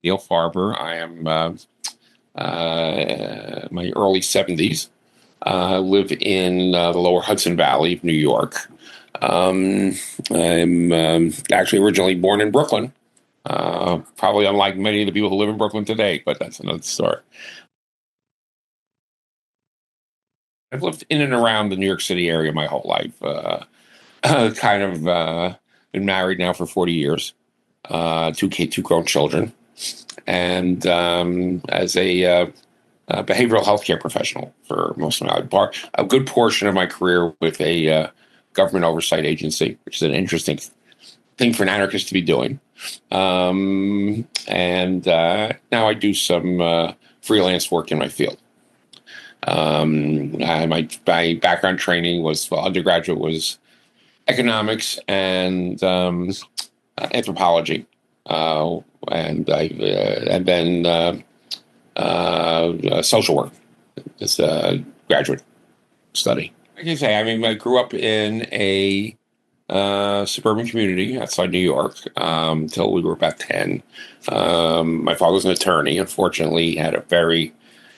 Neil Farber. I am my early 70s. Live in the lower Hudson Valley of New York. I'm actually originally born in Brooklyn, probably unlike many of the people who live in Brooklyn today, but that's another story. I've lived in and around the New York City area my whole life. Been married now for 40 years, two grown children, and as a behavioral healthcare professional for most of a good portion of my career with a government oversight agency, which is an interesting thing for an anarchist to be doing. And now I do some freelance work in my field. My background training undergraduate was economics and anthropology, and then social work as a graduate study. Like I say, I grew up in a suburban community outside New York until we were about 10. My father was an attorney. Unfortunately, he had a very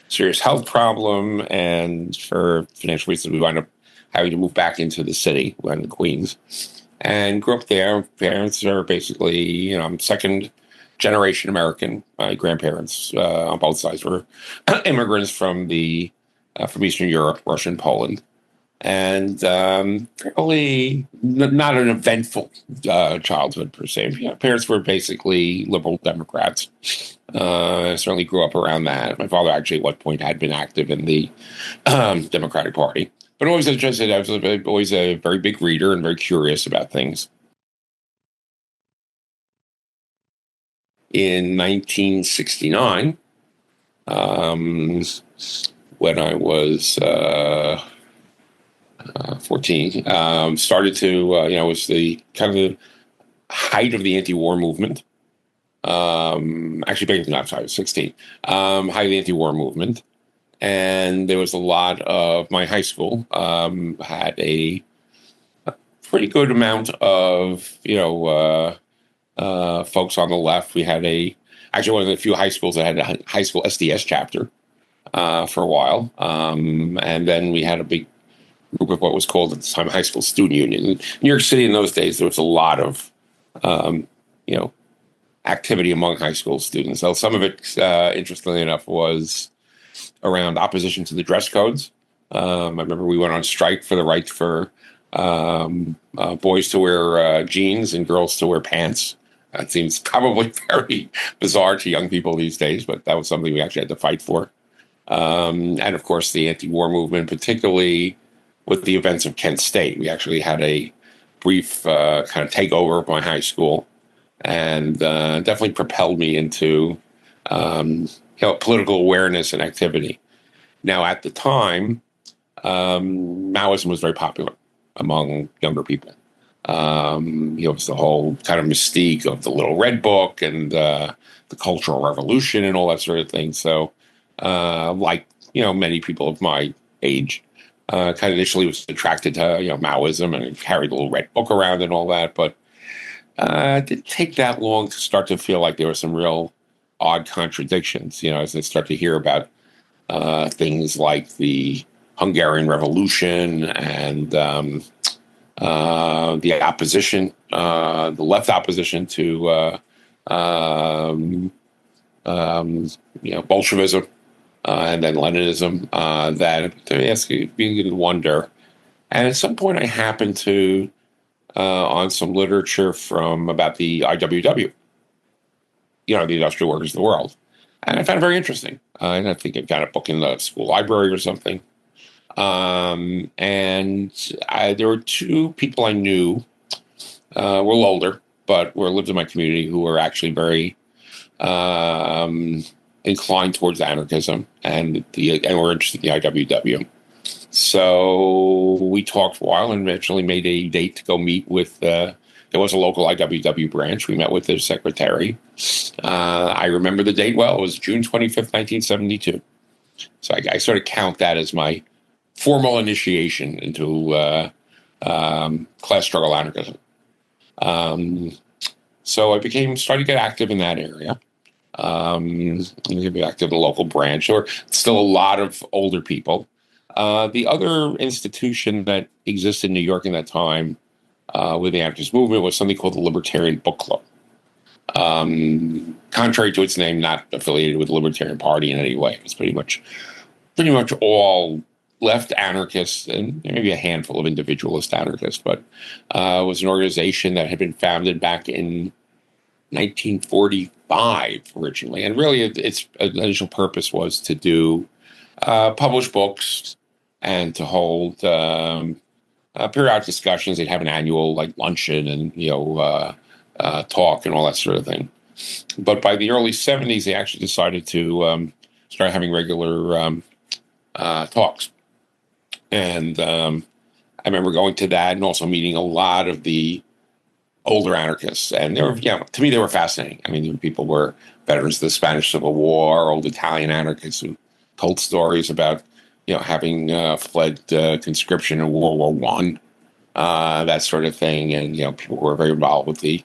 serious health problem, and for financial reasons, we wound up having to move back into the city. We went to Queens and grew up there. Parents are basically, I'm second generation American. My grandparents on both sides were immigrants from Eastern Europe, Russia, and Poland. And really not an eventful childhood per se. Parents were basically liberal Democrats. I certainly grew up around that. My father actually at one point had been active in the Democratic Party. But always, as I said, I was always a very big reader and very curious about things. In 1969, when I was 14, started to, it was the kind of the height of the anti-war movement. Actually, I'm sorry, I was 16. Height of the anti-war movement. And there was a lot of my high school had a pretty good amount of, folks on the left. We had actually one of the few high schools that had a high school SDS chapter for a while. And then we had a big group of what was called at the time high school student union. In New York City in those days, there was a lot of, activity among high school students. So some of it, interestingly enough, was around opposition to the dress codes. I remember we went on strike for the right for boys to wear jeans and girls to wear pants. That seems probably very bizarre to young people these days, but that was something we actually had to fight for. And of course, the anti-war movement, particularly with the events of Kent State. We actually had a brief kind of takeover of my high school, and definitely propelled me into political awareness and activity. Now, at the time, Maoism was very popular among younger people. It was the whole kind of mystique of the Little Red Book and the Cultural Revolution and all that sort of thing. So, many people of my age, kind of initially was attracted to Maoism and carried the Little Red Book around and all that. But it didn't take that long to start to feel like there were some real odd contradictions. As I start to hear about things like the Hungarian Revolution and the opposition, the left opposition to Bolshevism and then Leninism. That to begin to wonder. And at some point, I happened to on some literature about the IWW, the Industrial Workers of the World, and I found it very interesting. And I think I got a book in the school library or something. And there were two people I knew, were a little older, but lived in my community, who were actually very inclined towards anarchism and were interested in the IWW. So we talked for a while and eventually made a date to go meet with. There was a local IWW branch. We met with their secretary. I remember the date well. It was June 25th, 1972. So I sort of count that as my formal initiation into class struggle anarchism. So I started to get active in that area. Maybe back to the local branch, or still a lot of older people. The other institution that existed in New York in that time with the anarchist movement was something called the Libertarian Book Club. Contrary to its name, not affiliated with the Libertarian Party in any way. It was pretty much all left anarchists and maybe a handful of individualist anarchists, but it was an organization that had been founded back in 1945 originally. And really its initial purpose was to do publish books and to hold periodic discussions. They'd have an annual luncheon and talk and all that sort of thing. But by the early 70s, they actually decided to start having regular talks. And I remember going to that and also meeting a lot of the older anarchists. And they were, to me, they were fascinating. I mean, people were veterans of the Spanish Civil War, old Italian anarchists who told stories about, having fled conscription in World War I, that sort of thing. And, people who were very involved with the,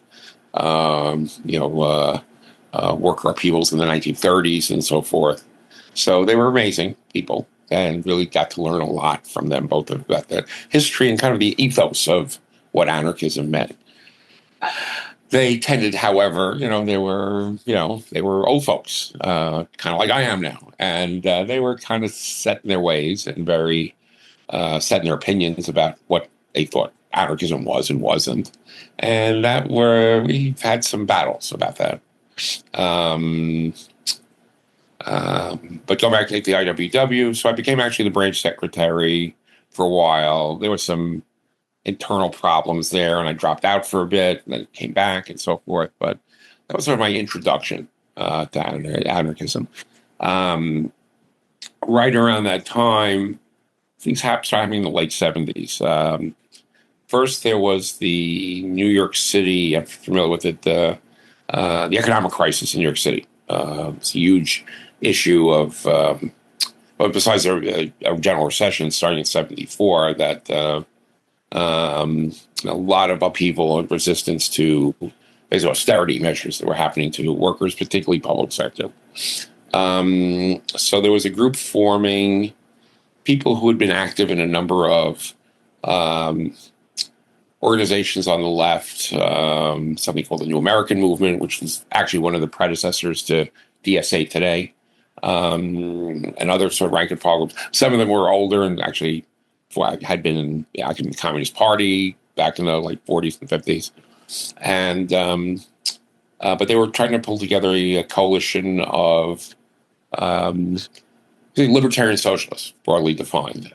worker upheavals in the 1930s and so forth. So they were amazing people and really got to learn a lot from them, both about the history and kind of the ethos of what anarchism meant. They tended, however, they were old folks, kind of like I am now. And they were kind of set in their ways and very set in their opinions about what they thought anarchism was and wasn't. And we've had some battles about that. But going back to the IWW, so I became actually the branch secretary for a while. There were some internal problems there, and I dropped out for a bit, and then came back and so forth. But that was sort of my introduction to anarchism. Right around that time, things started happening in the late 70s. First, there was the New York City, I'm familiar with it, the economic crisis in New York City. It's a huge issue of, but besides a general recession starting in 74, that a lot of upheaval and resistance to basically austerity measures that were happening to workers, particularly public sector. So there was a group forming, people who had been active in a number of organizations on the left, something called the New American Movement, which was actually one of the predecessors to DSA today, and other sort of rank and file groups. Some of them were older and actually had been in the Communist Party back in the 40s and 50s. And but they were trying to pull together a coalition of libertarian socialists, broadly defined,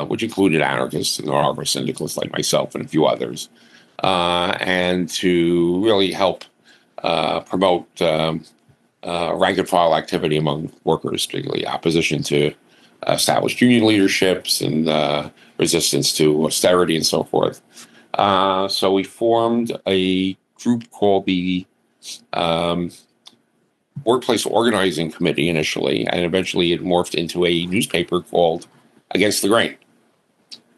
which included anarchists and anarcho-syndicalists like myself and a few others, and to really help promote rank and file activity among workers, particularly opposition to established union leaderships and resistance to austerity and so forth. So we formed a group called the Workplace Organizing Committee initially, and eventually it morphed into a newspaper called Against the Grain.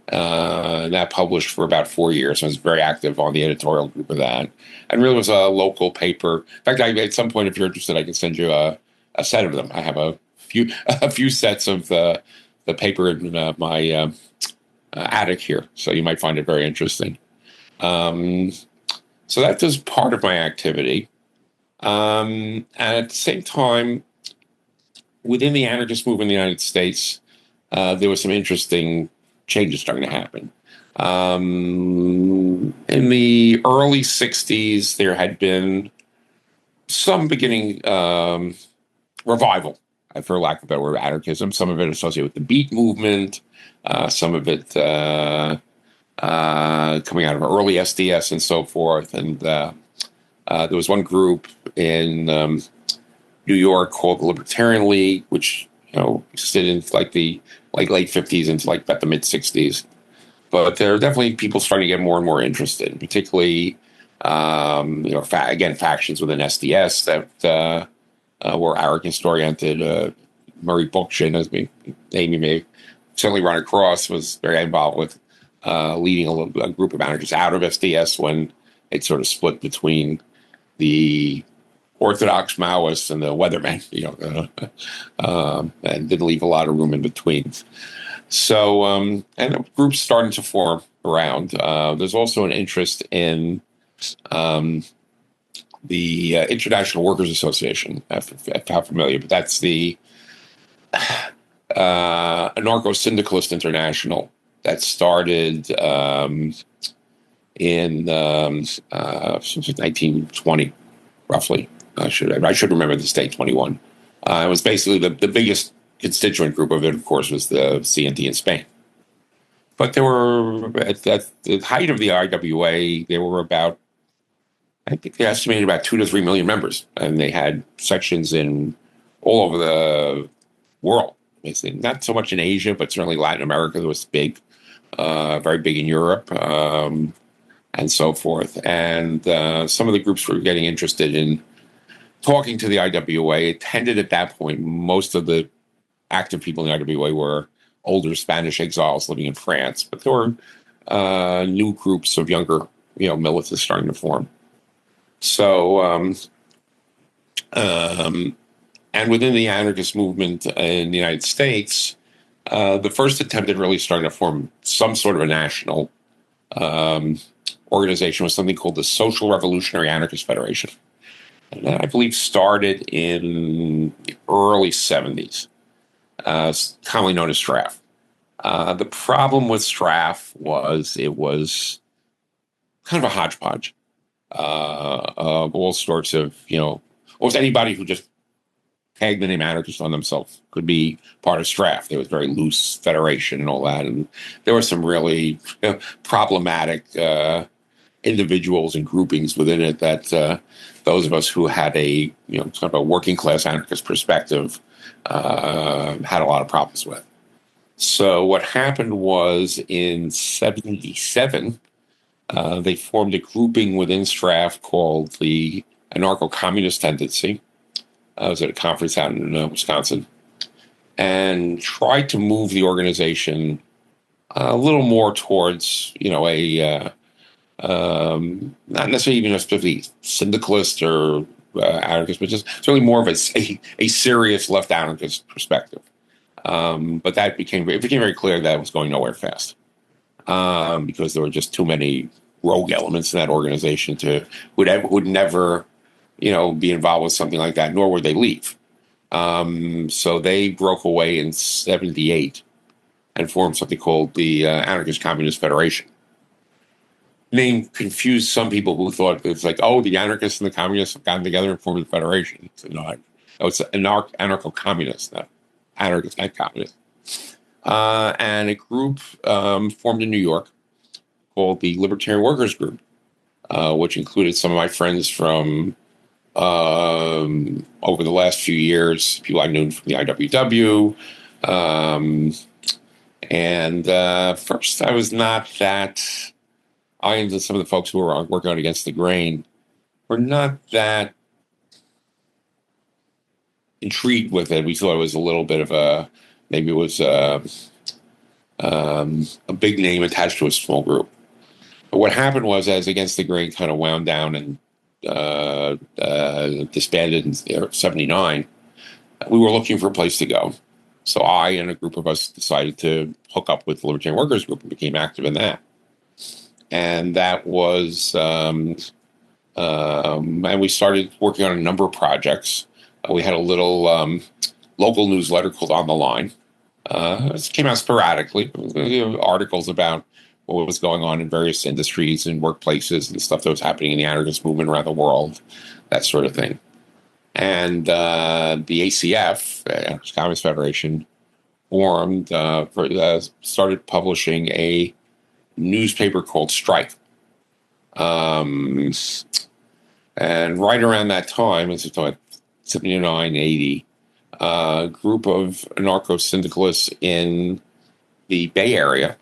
That published for about 4 years. I was very active on the editorial group of that. And really was a local paper. In fact, at some point, if you're interested, I can send you a set of them. I have a few sets of the paper in my attic here, so you might find it very interesting. So that was part of my activity. And at the same time, within the anarchist movement in the United States, there was some interesting changes starting to happen. In the early 60s, there had been some beginning revival, for lack of a better word, anarchism. Some of it associated with the Beat movement, some of it coming out of early SDS and so forth. And there was one group in New York called the Libertarian League, which existed in the late 50s into about the mid 60s. But there are definitely people starting to get more and more interested, particularly factions within SDS that were anarchist oriented. Murray Bookchin, as Amy may certainly run across, was very involved with leading a group of anarchists out of SDS when it sort of split between the orthodox Maoists and the weathermen, and didn't leave a lot of room in between. So, and groups starting to form around. There's also an interest in the International Workers Association. If how familiar, but that's the anarcho-syndicalist international that started in 1920, roughly. I should remember this date, 21. It was basically the biggest constituent group of it, of course, was the CNT in Spain. But there were, at the height of the IWA, there were about, I think they estimated about 2 to 3 million members. And they had sections in all over the world. Basically. Not so much in Asia, but certainly Latin America was big, very big in Europe, and so forth. And some of the groups were getting interested in talking to the IWA. It tended at that point, most of the active people in the IWA were older Spanish exiles living in France, but there were new groups of younger, militants starting to form. So, and within the anarchist movement in the United States, the first attempt at really starting to form some sort of a national organization was something called the Social Revolutionary Anarchist Federation. And that, I believe, started in the early 70s. Commonly known as STRAF. The problem with STRAF was it was kind of a hodgepodge of all sorts of, almost anybody who just tagged the name anarchist on themselves could be part of STRAF. There was very loose federation and all that. And there were some really problematic individuals and groupings within it that those of us who had a, sort of a working class anarchist perspective had a lot of problems with. So what happened was in 77, they formed a grouping within STRAF called the Anarcho-Communist Tendency. I was at a conference out in Wisconsin and tried to move the organization a little more towards, not necessarily even a specifically syndicalist or anarchist, but just certainly more of a serious left anarchist perspective. But it became very clear that it was going nowhere fast because there were just too many rogue elements in that organization would never, be involved with something like that, nor would they leave. So they broke away in 78 and formed something called the Anarchist-Communist Federation. Name confused some people who thought it was like, the anarchists and the communists have gotten together and formed a federation. So no, it's anarcho-communist, not anarchist and communist. And a group formed in New York called the Libertarian Workers Group, which included some of my friends from over the last few years, people I knew from the IWW. And first, I was not that. I and some of the folks who were working on Against the Grain were not that intrigued with it. We thought it was a little bit of maybe it was a big name attached to a small group. But what happened was, as Against the Grain kind of wound down and disbanded in 79, we were looking for a place to go. So I and a group of us decided to hook up with the Libertarian Workers Group and became active in that. And that was, and we started working on a number of projects. We had a little local newsletter called On the Line. It came out sporadically, articles about what was going on in various industries and workplaces and stuff that was happening in the anarchist movement around the world, that sort of thing. And the ACF, Anarchist Communist Federation, formed, started publishing a newspaper called Strike. And right around that time, it's 79, 80, a group of anarcho-syndicalists in the Bay Area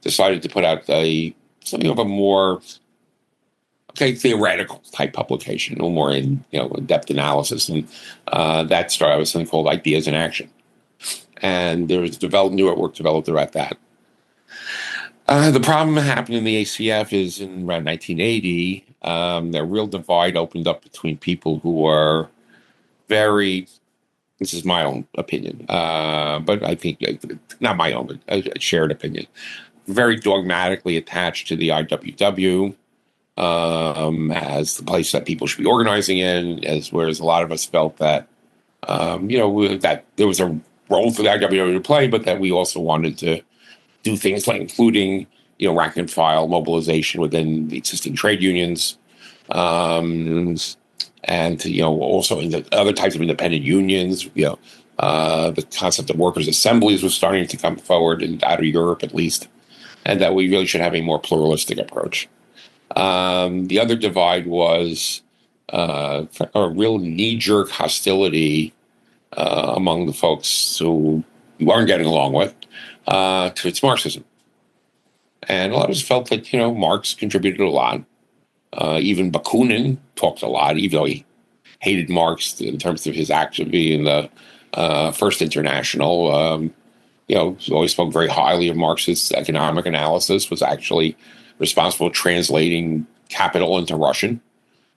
decided to put out something of a more theoretical type publication, a little more in-depth analysis. And that started with something called Ideas in Action. And there was new work developed about that. The problem that happened in the ACF is in around 1980, the real divide opened up between people who were very, this is my own opinion, but I think not my own, but a shared opinion, very dogmatically attached to the IWW as the place that people should be organizing in, whereas a lot of us felt that, that there was a role for the IWW to play, but that we also wanted to do things like including, rank and file mobilization within the existing trade unions, and also in the other types of independent unions. The concept of workers' assemblies was starting to come forward, and out of Europe at least, and that we really should have a more pluralistic approach. The other divide was a real knee-jerk hostility among the folks who we weren't getting along with to its Marxism. And a lot of us felt that, Marx contributed a lot. Even Bakunin talked a lot, even though he hated Marx in terms of his activity in the First International. He always spoke very highly of Marx's economic analysis, was actually responsible for translating Capital into Russian.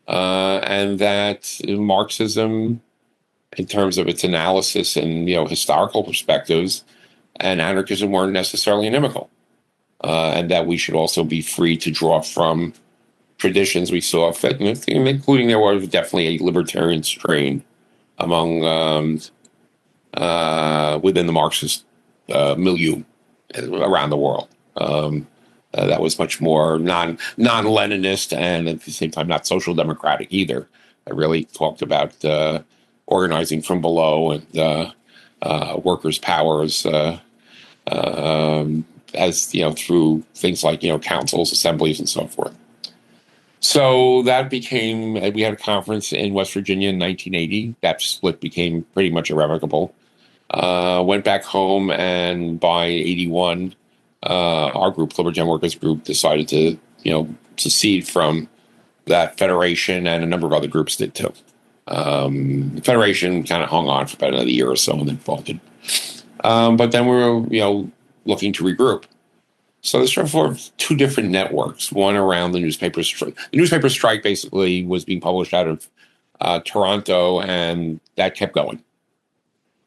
And that Marxism, in terms of its analysis and, historical perspectives, and anarchism weren't necessarily inimical. And that we should also be free to draw from traditions we saw fit, including there was definitely a libertarian strain among within the Marxist milieu around the world. That was much more non-Leninist and at the same time not social democratic either. I really talked about organizing from below and workers' powers as through things like councils, assemblies, and so forth. So that became, we had a conference in West Virginia in 1980. That split became pretty much irrevocable. Went back home, and by 81, our group, Libertarian Workers Group, decided to secede from that federation, and a number of other groups did too. The federation kind of hung on for about another year or so and then folded. But then we were, looking to regroup. So there's sort of two different networks, one around the newspaper strike. The newspaper strike basically was being published out of Toronto, and that kept going.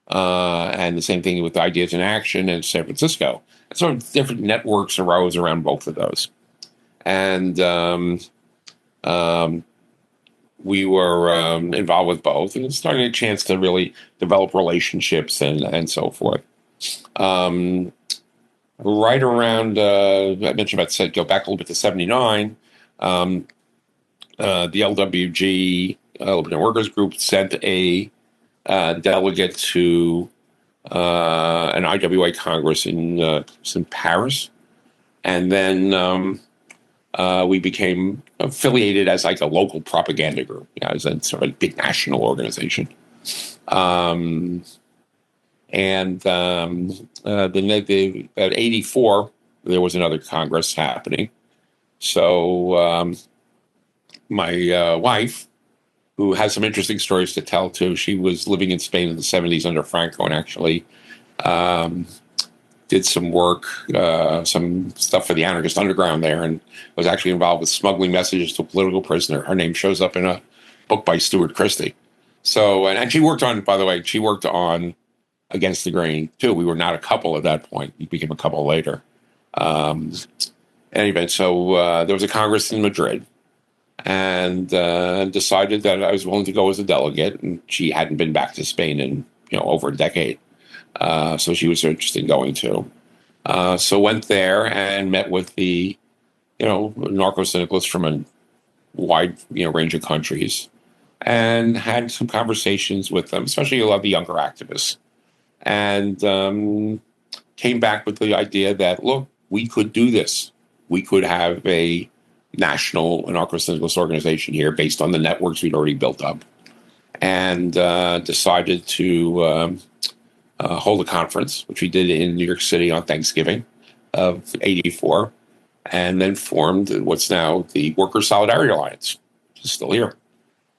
And the same thing with Ideas in Action in San Francisco. And sort of different networks arose around both of those. And we were involved with both, and it's starting a chance to really develop relationships and so forth. Right around, I mentioned about, go back a little bit to 79, the LWG, Libertarian Workers Group, sent a delegate to an IWA Congress in Paris. And then we became affiliated as like a local propaganda group, as a sort of a big national organization. And then at 84, there was another Congress happening. So my wife, who has some interesting stories to tell too, she was living in Spain in the 70s under Franco, and actually did some work, some stuff for the anarchist underground there, and was actually involved with smuggling messages to a political prisoner. Her name shows up in a book by Stuart Christie. So, and she worked on, by the way, Against the Grain too. We were not a couple at that point. We became a couple later. Anyway, so there was a Congress in Madrid, and decided that I was willing to go as a delegate. And she hadn't been back to Spain in over a decade, so she was interested in going too. So went there and met with the narco-syndicalists from a wide range of countries, and had some conversations with them, especially a lot of the younger activists. And came back with the idea that, look, we could do this. We could have a national anarcho-syndicalist organization here based on the networks we'd already built up. And decided to hold a conference, which we did in New York City on Thanksgiving of 84, and then formed what's now the Workers' Solidarity Alliance, which is still here,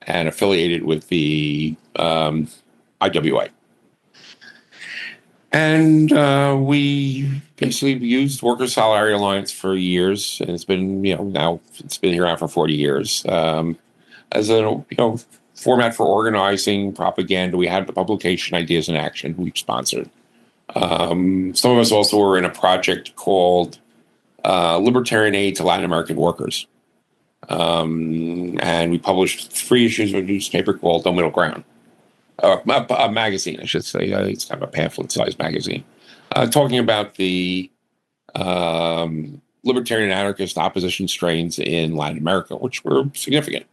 and affiliated with the IWA. And we basically used Workers' Solidarity Alliance for years, and it's been, now it's been here now for 40 years, as a, format for organizing propaganda. We had the publication Ideas in Action, we sponsored. Some of us also were in a project called Libertarian Aid to Latin American Workers. And we published 3 issues of a newspaper called No Middle Ground. A magazine, I should say. It's kind of a pamphlet-sized magazine, talking about the libertarian anarchist opposition strains in Latin America, which were significant,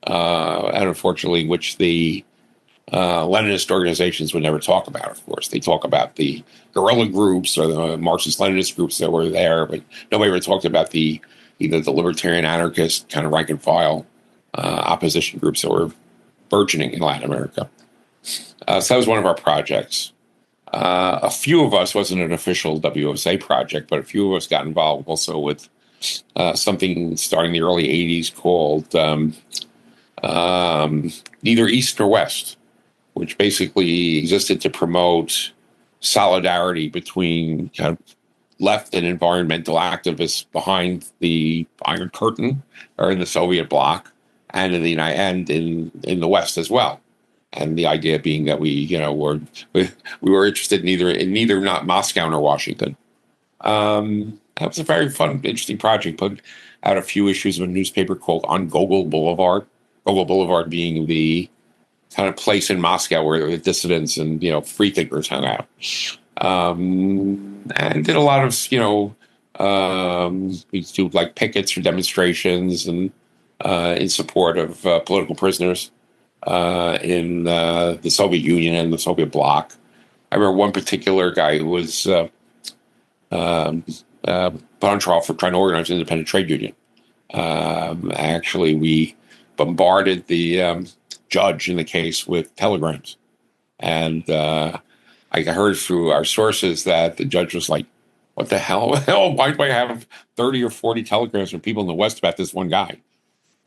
and unfortunately, which the Leninist organizations would never talk about. Of course, they talk about the guerrilla groups or the Marxist-Leninist groups that were there, but nobody ever talked about either the libertarian anarchist kind of rank and file opposition groups that were burgeoning in Latin America. So that was one of our projects. A few of us, wasn't an official WSA project, but a few of us got involved also with something starting in the early 80s called Neither East nor West, which basically existed to promote solidarity between kind of left and environmental activists behind the Iron Curtain or in the Soviet bloc and in the West as well. And the idea being that we were interested in neither not Moscow nor Washington. That was a very fun, interesting project. Put out a few issues of a newspaper called On Gogol Boulevard. Gogol Boulevard being the kind of place in Moscow where the dissidents and free thinkers hung out. And did a lot of we do like pickets or demonstrations and in support of political prisoners in the Soviet Union and the Soviet bloc. I remember one particular guy who was put on trial for trying to organize an independent trade union. Actually, we bombarded the judge in the case with telegrams. And I heard through our sources that the judge was like, what the hell? Why do I have 30 or 40 telegrams from people in the West about this one guy?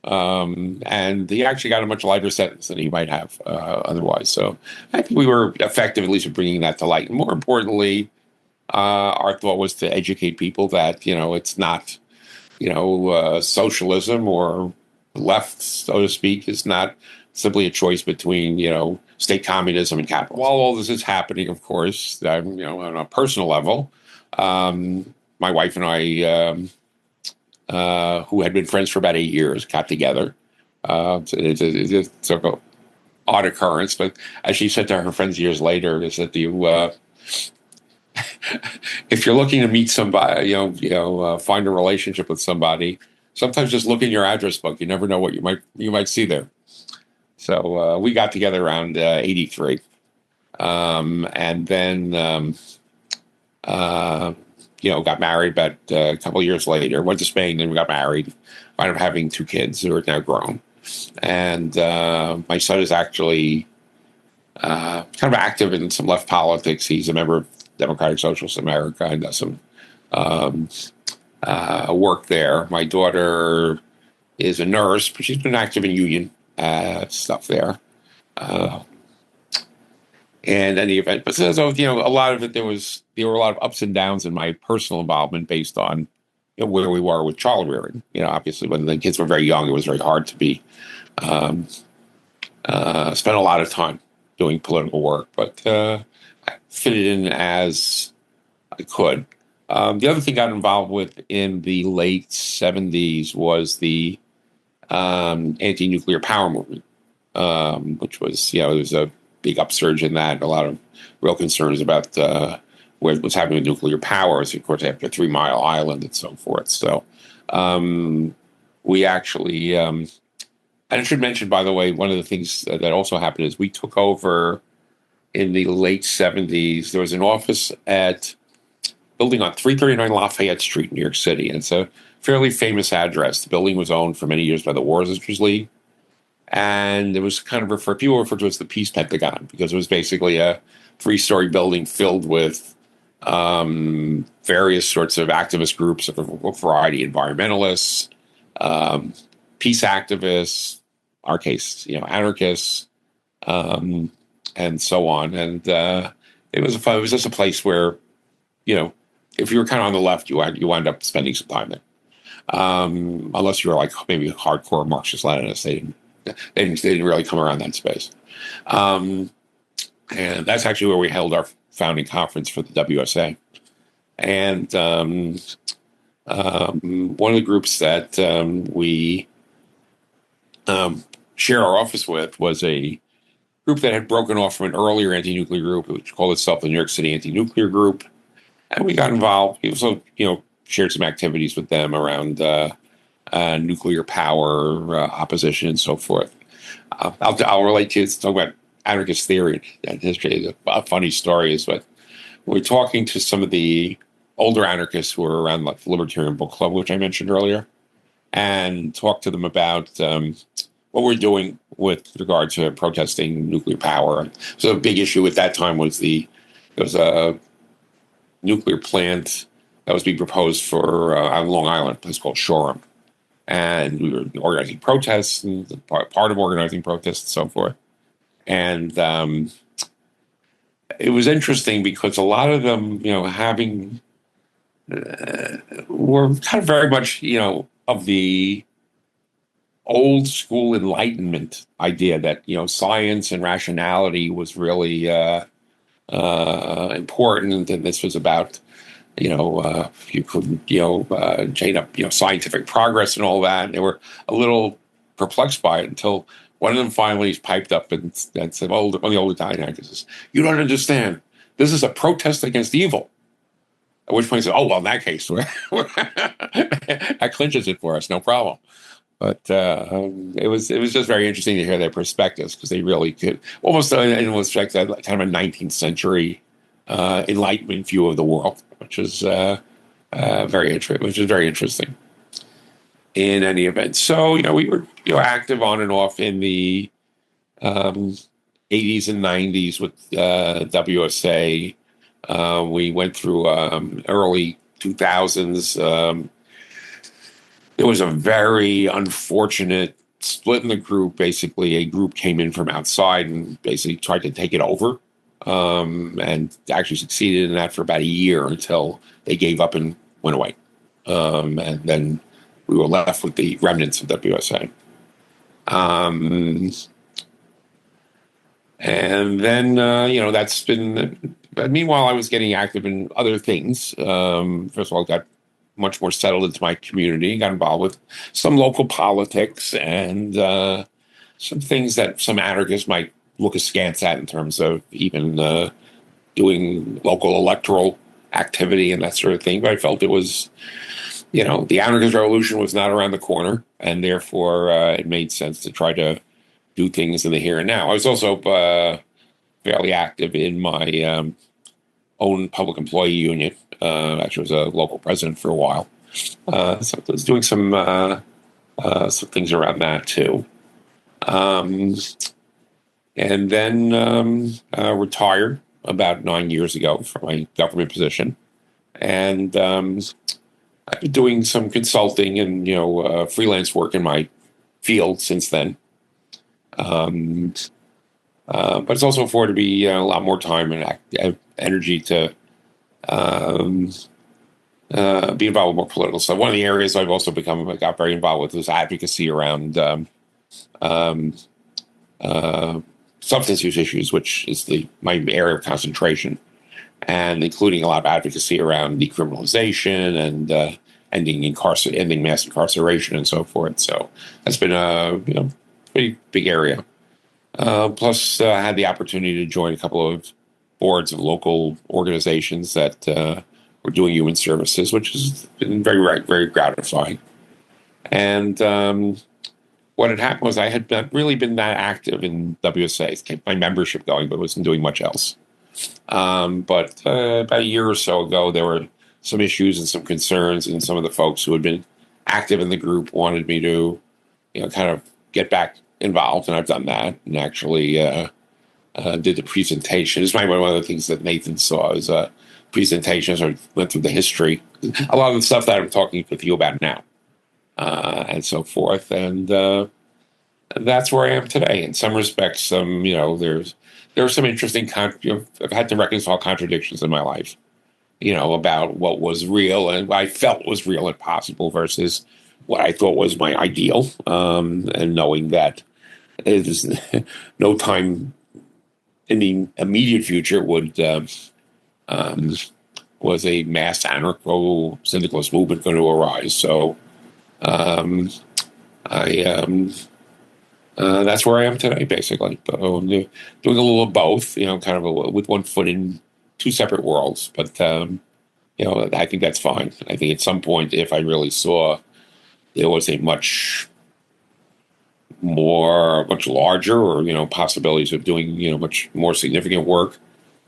And he actually got a much lighter sentence than he might have otherwise. So I think we were effective, at least, at bringing that to light. And more importantly, our thought was to educate people that, it's not, socialism or left, so to speak, is not simply a choice between, state communism and capital. While all this is happening, of course, on a personal level, my wife and I, who had been friends for about 8 years, got together. It's an odd occurrence, but as she said to her friends years later, is that if you're looking to meet somebody, find a relationship with somebody, sometimes just look in your address book. You never know what you might see there. So we got together around 83, and then got married about a couple of years later. Went to Spain, then we got married. Wound up having 2 kids who are now grown, and my son is actually kind of active in some left politics. He's a member of Democratic Socialists of America and does some work there. My daughter is a nurse, but she's been active in union stuff there. In any event, but so a lot of it, there were a lot of ups and downs in my personal involvement based on where we were with child rearing. Obviously, when the kids were very young, it was very hard to be spend a lot of time doing political work, but I fit it in as I could. The other thing I got involved with in the late 70s was the anti-nuclear power movement, which was, there was a big upsurge in that, a lot of real concerns about what's happening with nuclear powers, of course, after 3 Mile Island and so forth. So we actually, and I should mention, by the way, one of the things that also happened is we took over in the late 70s. There was an office at building on 339 Lafayette Street in New York City, and it's a fairly famous address. The building was owned for many years by the War Sisters League. And it was kind of people refer to it as the Peace Pentagon, because it was basically a 3-story building filled with various sorts of activist groups of a variety, environmentalists, peace activists, our case, anarchists, and so on. And it was fun. It was just a place where, you know, if you were kind of on the left, you wind up spending some time there. Unless you were like maybe hardcore Marxist-Leninists, they didn't really come around that space. And that's actually where we held our founding conference for the WSA. And one of the groups that we share our office with was a group that had broken off from an earlier anti-nuclear group, which called itself the New York City Anti-Nuclear Group. And we got involved. We also, shared some activities with them around nuclear power, opposition, and so forth. I'll relate to talk about anarchist theory and history. A funny story is what we're talking to some of the older anarchists who were around, like the Libertarian Book Club, which I mentioned earlier, and talked to them about what we're doing with regard to protesting nuclear power. So a big issue at that time was there was a nuclear plant that was being proposed for on Long Island, a place called Shoreham. And we were organizing protests, and part of organizing protests and so forth. And it was interesting because a lot of them, were kind of very much, of the old school Enlightenment idea that, science and rationality was really important, and this was about, you could, chain up, scientific progress and all that. And they were a little perplexed by it until one of them finally piped up and said, one of the older anarchists, "You don't understand. This is a protest against evil." At which point he said, "Oh, well, in that case, that clinches it for us, no problem." But it was just very interesting to hear their perspectives, because they really could almost like kind of a 19th century Enlightenment view of the world, which is very interesting. In any event, so we were active on and off in the 80s and 90s with WSA. We went through early 2000s. There was a very unfortunate split in the group. Basically, a group came in from outside and basically tried to take it over, and actually succeeded in that for about a year until they gave up and went away. And then we were left with the remnants of WSA. And then, that's been... Meanwhile, I was getting active in other things. First of all, I got much more settled into my community, got involved with some local politics and some things that some anarchists might look askance at in terms of even doing local electoral activity and that sort of thing. But I felt it was... the anarchist revolution was not around the corner, and therefore it made sense to try to do things in the here and now. I was also fairly active in my own public employee union. Actually, was a local president for a while. So I was doing some things around that too. And then retired about 9 years ago from my government position. And I've been doing some consulting and, freelance work in my field since then. But it's also afforded me a lot more time and energy to be involved with more political stuff. One of the areas I've also got very involved with is advocacy around substance use issues, which is my area of concentration, and including a lot of advocacy around decriminalization and ending mass incarceration and so forth. So that's been a pretty big area. Plus, I had the opportunity to join a couple of boards of local organizations that were doing human services, which has been very, very gratifying. And what had happened was I had not really been that active in WSA. It kept my membership going, but wasn't doing much else. But about a year or so ago, there were some issues and some concerns, and some of the folks who had been active in the group wanted me to, kind of get back involved, and I've done that, and actually did the presentation. It's one of the things that Nathan saw is presentations. I went through the history, a lot of the stuff that I'm talking with you about now, and so forth. And that's where I am today. In some respects, there are some interesting. I've had to reconcile contradictions in my life. About what was real and what I felt was real and possible versus what I thought was my ideal, and knowing that there's no time in the immediate future um, was a mass anarcho-syndicalist movement going to arise. So um, I that's where I am today, basically. Doing a little of both, kind of with one foot in two separate worlds. But I think that's fine. I think at some point, if I really saw there was a much larger, or possibilities of doing much more significant work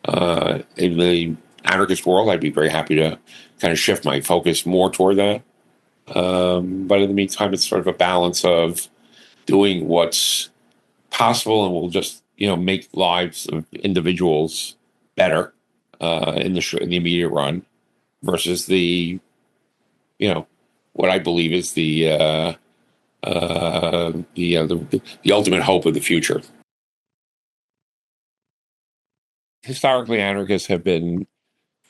in the anarchist world, I'd be very happy to kind of shift my focus more toward that. But in the meantime, it's sort of a balance of doing what's possible and will just make lives of individuals better in the immediate run, versus the what I believe is the ultimate hope of the future. Historically, anarchists have been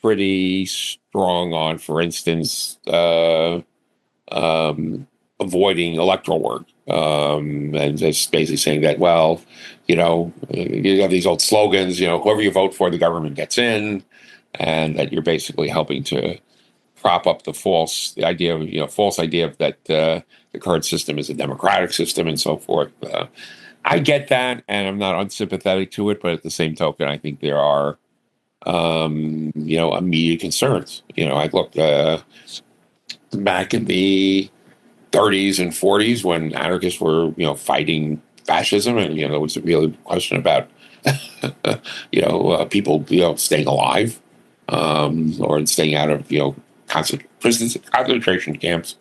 pretty strong on, for instance, avoiding electoral work, and just basically saying that, well, you have these old slogans, whoever you vote for, the government gets in, and that you're basically helping to prop up the false idea that the current system is a democratic system and so forth. I get that, and I'm not unsympathetic to it, but at the same token, I think there are immediate concerns. I looked back in the 30s and 40s when anarchists were, fighting fascism, and there was a real question about, people, staying alive, or staying out of, concentration camps.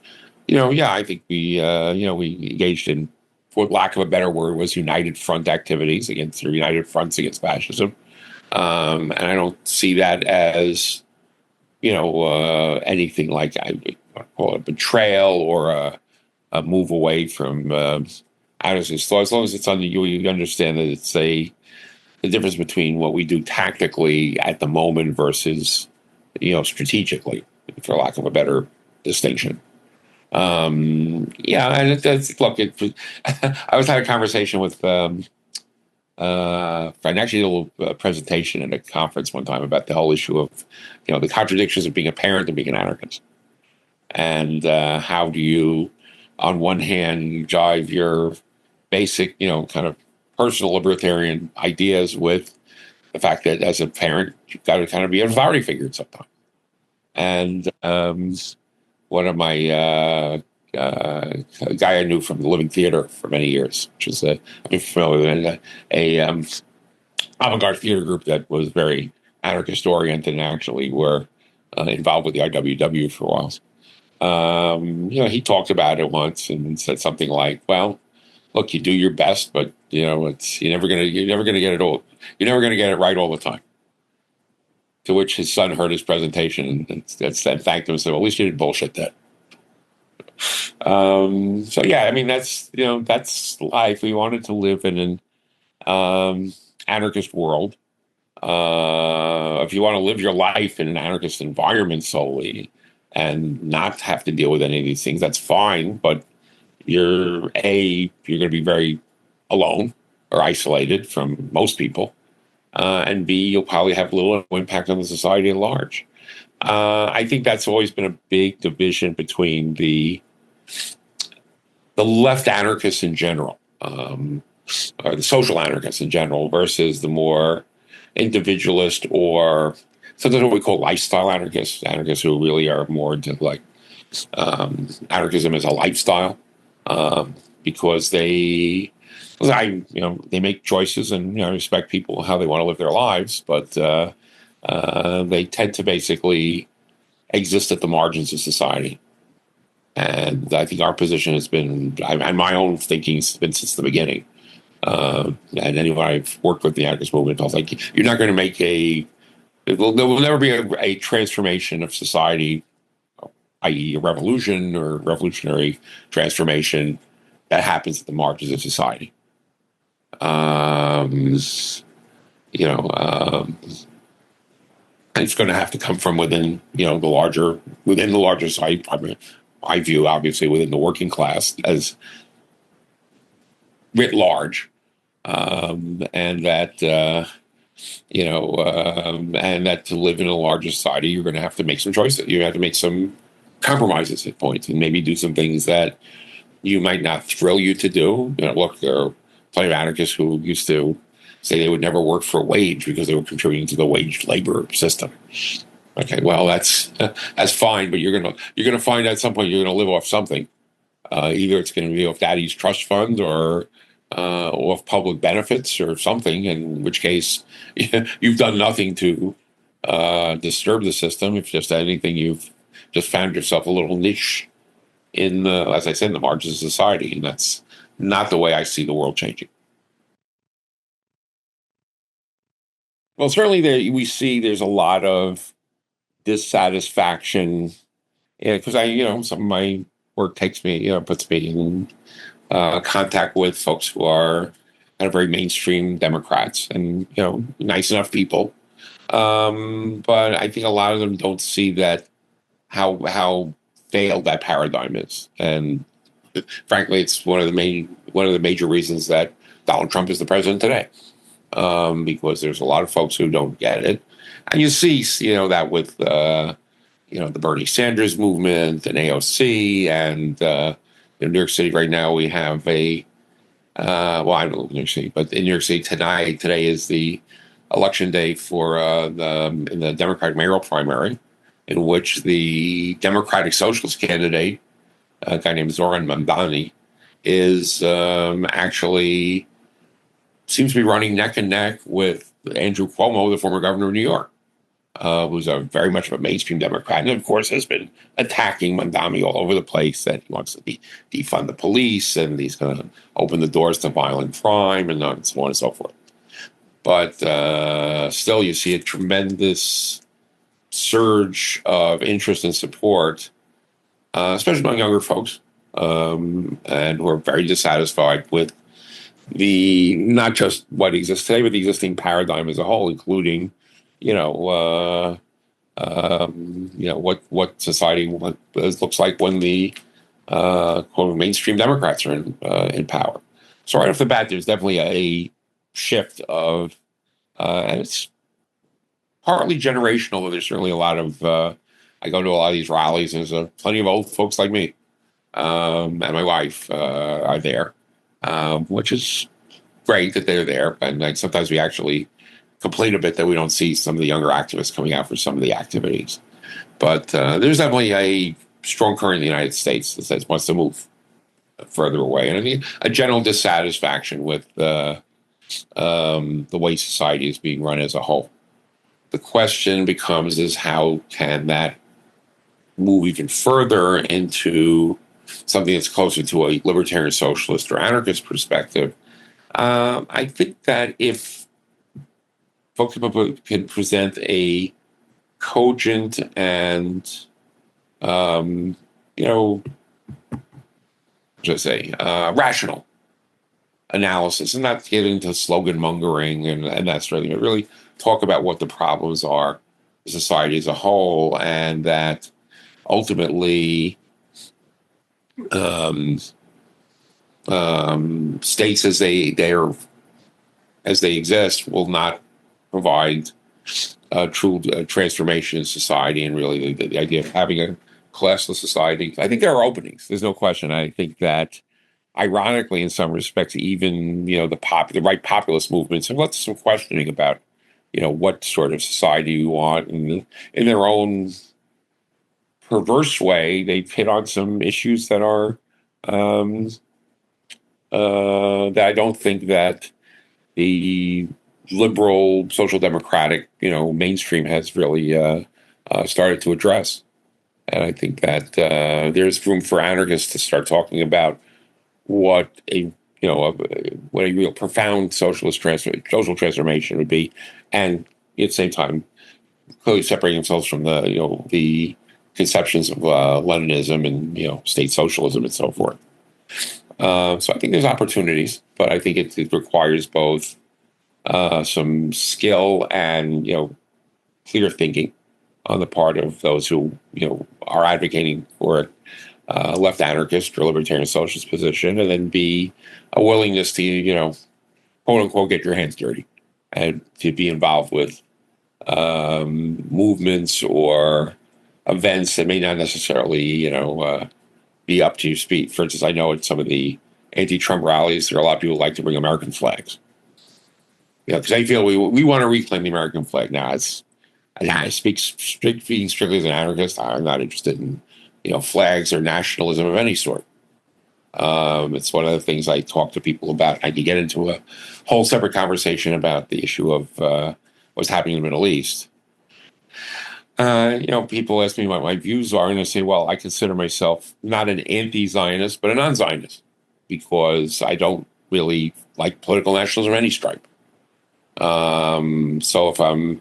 I think we engaged in, for lack of a better word, was united front activities against, or united fronts against fascism. And I don't see that as, anything like I call it betrayal or a move away from anarchist thought. As long as it's on you understand that it's the difference between what we do tactically at the moment versus, strategically, for lack of a better distinction. And look, I was having a conversation with friend, actually a little presentation at a conference one time about the whole issue of, the contradictions of being a parent and being an anarchist. And how do you, on one hand, jive your basic, kind of personal libertarian ideas with the fact that as a parent, you've got to kind of be an authority figure sometimes. And one of my a guy I knew from the Living Theater for many years, which is I'm familiar with a avant-garde theater group that was very anarchist oriented and actually were involved with the IWW for a while. He talked about it once and said something like, "Well, look, you do your best, but you're never gonna get it all. You're never gonna get it right all the time." To which his son heard his presentation and thanked him and said, "Well, at least you didn't bullshit that." So yeah, I mean that's life. We wanted to live in an anarchist world. If you want to live your life in an anarchist environment solely and not have to deal with any of these things, that's fine. But you're going to be very alone or isolated from most people. And B, you'll probably have little impact on the society at large. I think that's always been a big division between the left anarchists in general, or the social anarchists in general, versus the more individualist or sometimes what we call lifestyle anarchists who really are more into like anarchism as a lifestyle, because they make choices, and I respect people how they want to live their lives, but they tend to basically exist at the margins of society. And I think our position has been, and my own thinking has been since the beginning. And anyone I've worked with the anarchist movement, I was like, you're not going to make there will never be a transformation of society, i.e. a revolution or revolutionary transformation, that happens at the margins of society. You know, it's going to have to come from within, the larger society. I view, obviously, within the working class as writ large, and that and that to live in a larger society, you're going to have to make some choices. You have to make some compromises at points, and maybe do some things that you might not thrill you to do. Look, there are plenty of anarchists who used to say they would never work for a wage because they were contributing to the wage labor system. Okay, well, that's fine, but you're gonna find at some point you're gonna live off something. Either it's going to be off daddy's trust fund or off public benefits or something, in which case you've done nothing to disturb the system. If just anything, you've just found yourself a little niche in as I said, in the margins of society, and that's not the way I see the world changing. Well, certainly we see there's a lot of dissatisfaction, because some of my work takes me, puts me in contact with folks who are kind of very mainstream Democrats and, nice enough people. But I think a lot of them don't see that how failed that paradigm is. And frankly, it's one of the major reasons that Donald Trump is the president today. Because there's a lot of folks who don't get it. And you see, that with, the Bernie Sanders movement and AOC, and in New York City right now we have I don't know New York City, but in New York City today is the election day for in the Democratic mayoral primary, in which the Democratic Socialist candidate, a guy named Zoran Mamdani, is actually seems to be running neck and neck with Andrew Cuomo, the former governor of New York, who's very much of a mainstream Democrat, and of course has been attacking Mamdani all over the place, that he wants to defund the police, and he's going to open the doors to violent crime, and so on and so forth. But still, you see a tremendous surge of interest and support, especially among younger folks, and who are very dissatisfied with not just what exists today, but the existing paradigm as a whole, including, what society looks like when the quote mainstream Democrats are in power. So right off the bat, there's definitely a shift of, and it's partly generational, but there's certainly a lot of. I go to a lot of these rallies, and there's plenty of old folks like me, and my wife are there. Which is great that they're there. And sometimes we actually complain a bit that we don't see some of the younger activists coming out for some of the activities. But there's definitely a strong current in the United States that says wants to move further away. And I mean, a general dissatisfaction with the way society is being run as a whole. The question becomes is how can that move even further into something that's closer to a libertarian, socialist, or anarchist perspective. I think that if folks can present a cogent and, rational analysis, and not get into slogan mongering and that sort of thing, but really talk about what the problems are in society as a whole, and that ultimately states as they exist will not provide a true transformation in society, and really the idea of having a classless society. I think there are openings. There's no question. I think that, ironically, in some respects, even the right populist movements have led to some questioning about what sort of society you want, and in their own perverse way, they've hit on some issues that are that I don't think that the liberal social democratic mainstream has really started to address. And I think that there's room for anarchists to start talking about what a real profound social transformation would be, and at the same time clearly separating themselves from the conceptions of Leninism and state socialism and so forth. So I think there's opportunities, but I think it requires both some skill and clear thinking on the part of those who are advocating for a left anarchist or libertarian socialist position, and then be a willingness to quote unquote get your hands dirty and to be involved with movements or events that may not necessarily be up to your speed. For instance, I know at some of the anti-Trump rallies, there are a lot of people who like to bring American flags. Because I feel we want to reclaim the American flag. Now, I speak speaking strictly as an anarchist. I'm not interested in flags or nationalism of any sort. It's one of the things I talk to people about. I could get into a whole separate conversation about the issue of what's happening in the Middle East. People ask me what my views are, and I say, well, I consider myself not an anti-Zionist, but a non-Zionist, because I don't really like political nationalism of any stripe. So if I'm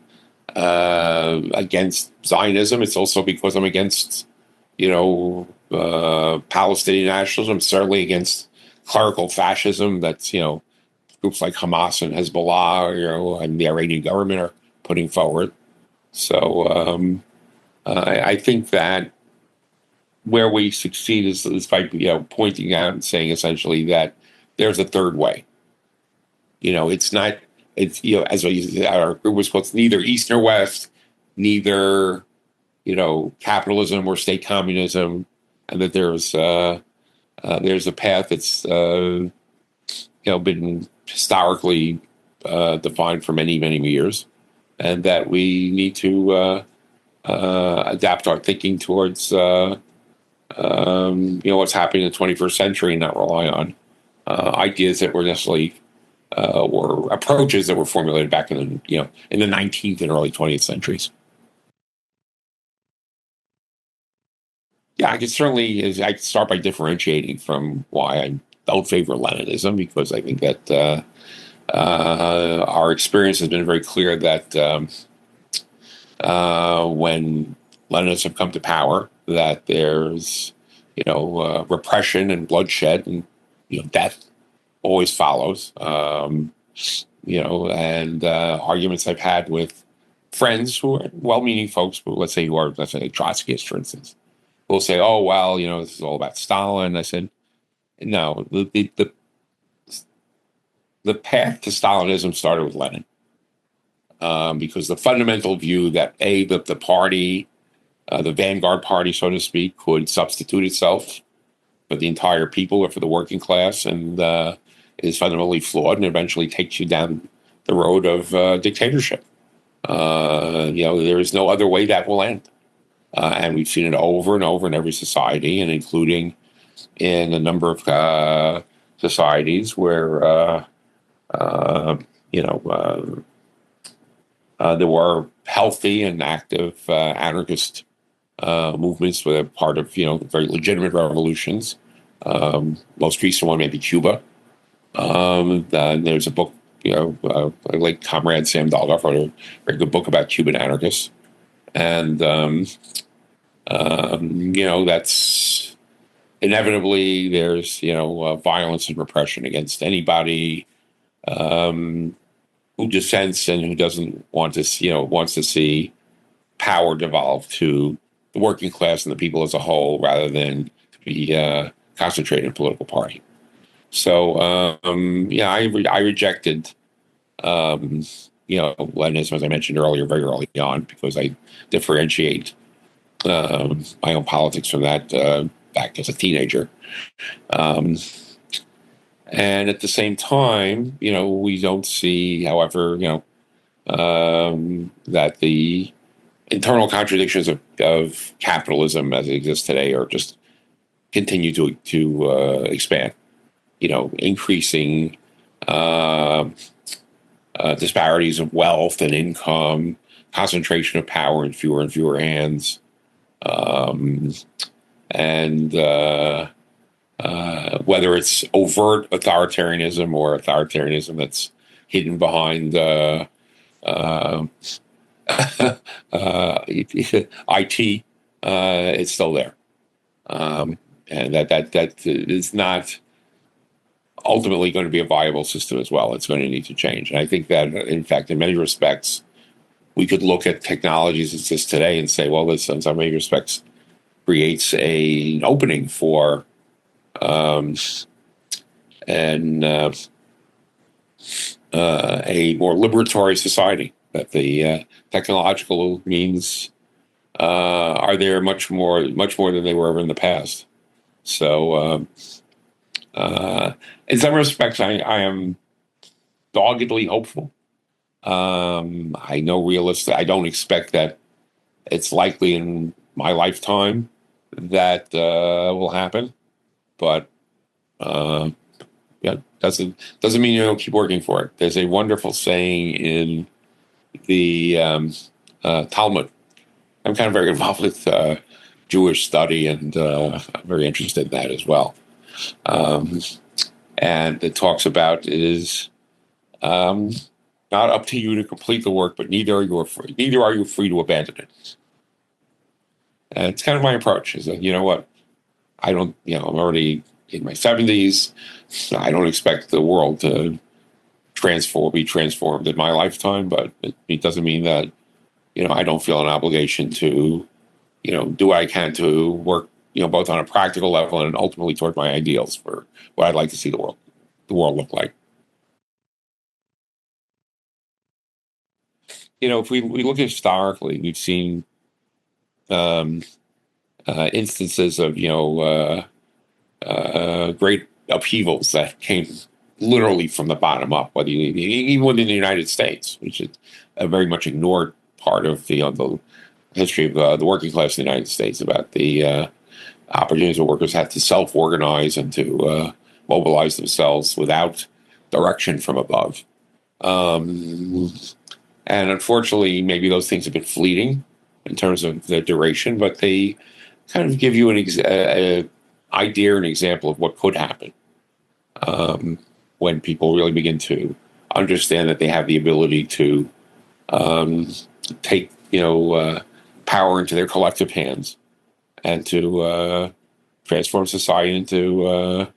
against Zionism, it's also because I'm against, Palestinian nationalism, certainly against clerical fascism that's, groups like Hamas and Hezbollah, and the Iranian government are putting forward. So I think that where we succeed is by pointing out and saying essentially that there's a third way. It's not. It's as our group was called, it's neither East nor West, neither capitalism or state communism, and that there's a path that's been historically defined for many years, and that we need to adapt our thinking towards what's happening in the 21st century, and not rely on ideas that were necessarily or approaches that were formulated back in the 19th and early 20th centuries. Yeah, I could start by differentiating from why I don't favor Leninism, because I think that our experience has been very clear that when Leninists have come to power, that there's repression and bloodshed and death always follows. And arguments I've had with friends who are well-meaning folks, but let's say Trotskyists, for instance, will say, "Oh, well, this is all about Stalin." I said, "No, the path to Stalinism started with Lenin, because the fundamental view that the party, the vanguard party, so to speak, could substitute itself for the entire people or for the working class, and is fundamentally flawed and eventually takes you down the road of dictatorship. There is no other way that will end." And we've seen it over and over in every society, and including in a number of societies where, there were healthy and active anarchist movements that were part of, very legitimate revolutions. Most recent one may be Cuba. There's a book, like Comrade Sam Dolgoff wrote a very good book about Cuban anarchists. And, that's inevitably there's, violence and repression against anybody who dissents and who doesn't want to, wants to see power devolve to the working class and the people as a whole, rather than to be concentrated in a political party. So, I rejected, Leninism, as I mentioned earlier, very early on, because I differentiate my own politics from that back as a teenager. And at the same time, we don't see, however, that the internal contradictions of capitalism as it exists today are just continue to expand. Increasing disparities of wealth and income, concentration of power in fewer and fewer hands, and whether it's overt authoritarianism or authoritarianism that's hidden behind IT, it's still there, and that is not ultimately going to be a viable system as well. It's going to need to change. And I think that, in fact, in many respects, we could look at technologies that exist today and say, well, this, in so many respects, creates an opening for a more liberatory society. That the technological means are there much more than they were ever in the past. So, in some respects, I am doggedly hopeful. I know realistic. I don't expect that it's likely in my lifetime that will happen, but yeah, doesn't mean you don't keep working for it. There's a wonderful saying in the Talmud. I'm kind of very involved with Jewish study, and I'm very interested in that as well. And it talks about it is not up to you to complete the work, but neither are you free to abandon it. And it's kind of my approach. Is that, you know what, I'm already in my 70s. I don't expect the world to be transformed in my lifetime, but it doesn't mean that I don't feel an obligation to do what I can to work both on a practical level and ultimately toward my ideals for what I'd like to see the world look like. If we look historically, we've seen instances of great upheavals that came literally from the bottom up, even within the United States, which is a very much ignored part of the history of the working class in the United States, about the opportunities that workers had to self-organize and to mobilize themselves without direction from above. And unfortunately, maybe those things have been fleeting in terms of the duration, but they kind of give you an idea, an example of what could happen when people really begin to understand that they have the ability to take power into their collective hands and to transform society into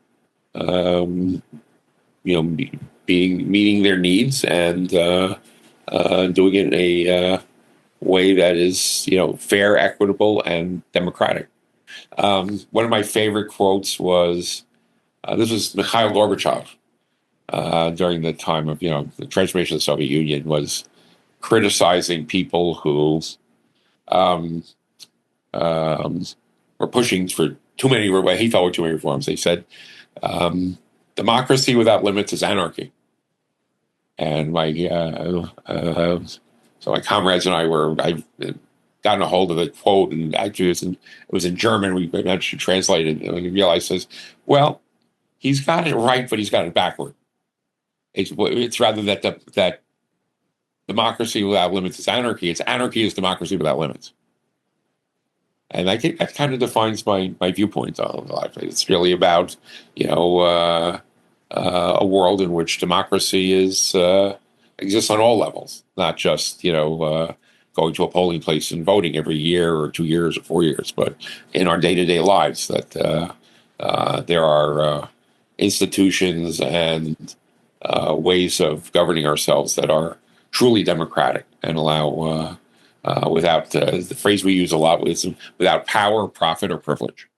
meeting their needs and doing it in a way that is fair, equitable, and democratic. One of my favorite quotes was this was Mikhail Gorbachev during the time of the transformation of the Soviet Union, was criticizing people who were pushing for too many, what he thought were too many reforms. They said, democracy without limits is anarchy. And so my comrades and I've gotten a hold of the quote, and actually it was in German. We managed to translate it, and we realized, says, well, he's got it right, but he's got it backward. It's rather that democracy without limits is anarchy. It's anarchy is democracy without limits. And I think that kind of defines my viewpoint on life. It's really about, a world in which democracy exists on all levels, not just, going to a polling place and voting every year or 2 years or 4 years, but in our day-to-day lives, that there are institutions and ways of governing ourselves that are truly democratic and allow, without the phrase we use a lot, without power, profit, or privilege.